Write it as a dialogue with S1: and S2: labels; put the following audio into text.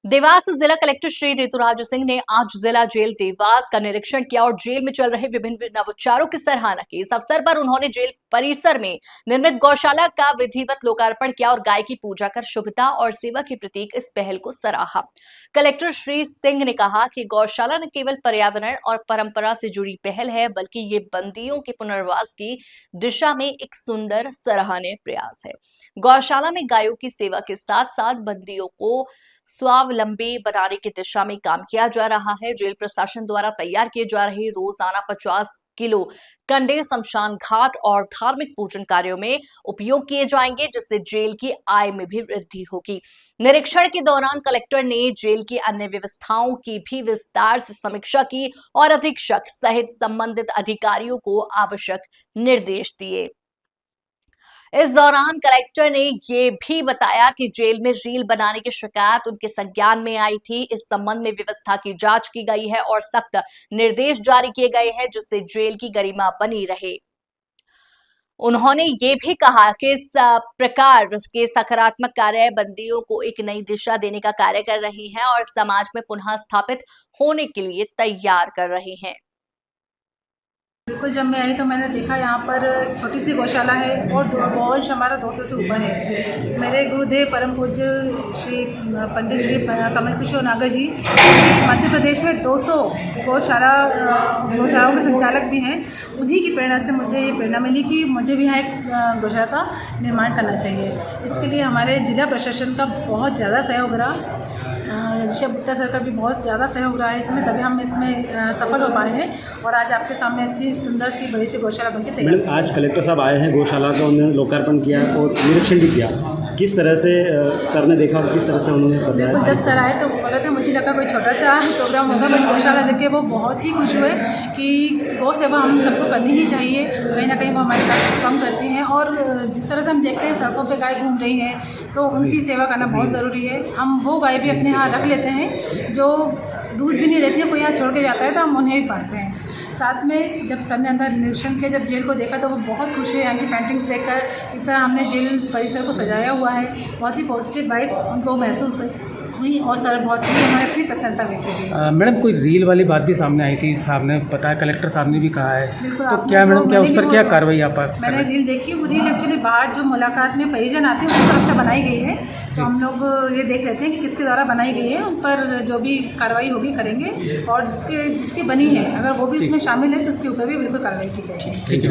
S1: देवास जिला कलेक्टर श्री ऋतुराज सिंह ने आज जिला जेल देवास का निरीक्षण किया और जेल में चल रहे विभिन्न नवाचारों की सराहना की। इस अवसर पर उन्होंने जेल परिसर में निर्मित गौशाला का विधिवत लोकार्पण किया और गाय की पूजा कर शुभता और सेवा के प्रतीक इस पहल को सराहा। कलेक्टर श्री सिंह ने कहा कि गौशाला न केवल पर्यावरण और परंपरा से जुड़ी पहल है, बल्कि ये बंदियों के पुनर्वास की दिशा में एक सुंदर सराहनीय प्रयास है। गौशाला में गायों की सेवा के साथ साथ बंदियों को स्वावलंबी बनाने की दिशा में काम किया जा रहा है। जेल प्रशासन द्वारा तैयार किए जा रहे रोजाना 50 किलो कंडे शमशान घाट और धार्मिक पूजन कार्यों में उपयोग किए जाएंगे, जिससे जेल की आय में भी वृद्धि होगी। निरीक्षण के दौरान कलेक्टर ने जेल की अन्य व्यवस्थाओं की भी विस्तार से समीक्षा की और अधीक्षक सहित संबंधित अधिकारियों को आवश्यक निर्देश दिए। इस दौरान कलेक्टर ने ये भी बताया कि जेल में रील बनाने की शिकायत उनके संज्ञान में आई थी। इस संबंध में व्यवस्था की जांच की गई है और सख्त निर्देश जारी किए गए हैं, जिससे जेल की गरिमा बनी रहे। उन्होंने ये भी कहा कि इस प्रकार के सकारात्मक कार्य बंदियों को एक नई दिशा देने का कार्य कर रही हैं और समाज में पुनः स्थापित होने के लिए तैयार कर रहे हैं।
S2: बिल्कुल, जब मैं आई तो मैंने देखा यहाँ पर छोटी सी गौशाला है और वंश हमारा 200 से ऊपर है। मेरे गुरुदेव परम पूज्य श्री पंडित श्री कमल किशोर नागर जी मध्य प्रदेश में 200 गौशालाओं के संचालक भी हैं। उन्हीं की प्रेरणा से मुझे ये प्रेरणा मिली कि मुझे भी यहाँ एक गौशाला का निर्माण करना चाहिए। इसके लिए हमारे जिला प्रशासन का बहुत ज़्यादा सहयोग रहा। ऋषभ गुप्ता सर का भी बहुत ज़्यादा सहयोग रहा है इसमें, तभी हम इसमें सफल हो पाए हैं और आज आपके सामने इतनी सुंदर सी बड़ी सी गौशाला बनके तैयार।
S3: मैडम, आज कलेक्टर साहब आए हैं गौशाला का, उन्होंने लोकार्पण किया और निरीक्षण भी किया। किस तरह से सर ने देखा और किस तरह से उन्होंने बताया?
S2: बिल्कुल, जब सर आए तो बोला था, मुझे लगा कोई छोटा सा प्रोग्राम होगा, बट गौशाला देख के वो बहुत ही खुश हुए कि गौ सेवा हम सबको करनी ही चाहिए। कहीं ना कहीं वो हमारे कष्ट कम करती हैं और जिस तरह से हम देखते हैं सड़कों पर गाय घूम रही हैं तो उनकी सेवा करना बहुत ज़रूरी है। हम वो गाय भी अपने यहाँ रख लेते हैं जो दूध भी नहीं देती है, कोई यहाँ छोड़ के जाता है तो हम उन्हें भी पालते हैं। साथ में जब सर ने अंदर निरीक्षण किया, जब जेल को देखा तो वो बहुत खुश हुए यहाँ की पेंटिंग्स देखकर। जिस तरह हमने जेल परिसर को सजाया हुआ है, बहुत ही पॉजिटिव वाइब्स उनको महसूस हुई और सर बहुत ही हमारे अपनी प्रसन्नता व्यक्त की।
S4: मैडम, कोई रील वाली बात भी सामने आई थी, साहब ने बताया, कलेक्टर साहब ने भी कहा है, तो क्या मैडम, क्या उस पर क्या कार्रवाई आप?
S2: मैंने रील देखी, वो रील एक्चुअली बाहर जो मुलाकात में परिजन आते हैं उस तरफ से बनाई गई है। तो हम लोग ये देख लेते हैं कि किसके द्वारा बनाई गई है, उन पर जो भी कार्रवाई होगी करेंगे और जिसकी बनी है अगर वो भी उसमें शामिल है तो उसके ऊपर भी बिल्कुल कार्रवाई की जाएगी।
S4: ठीक है।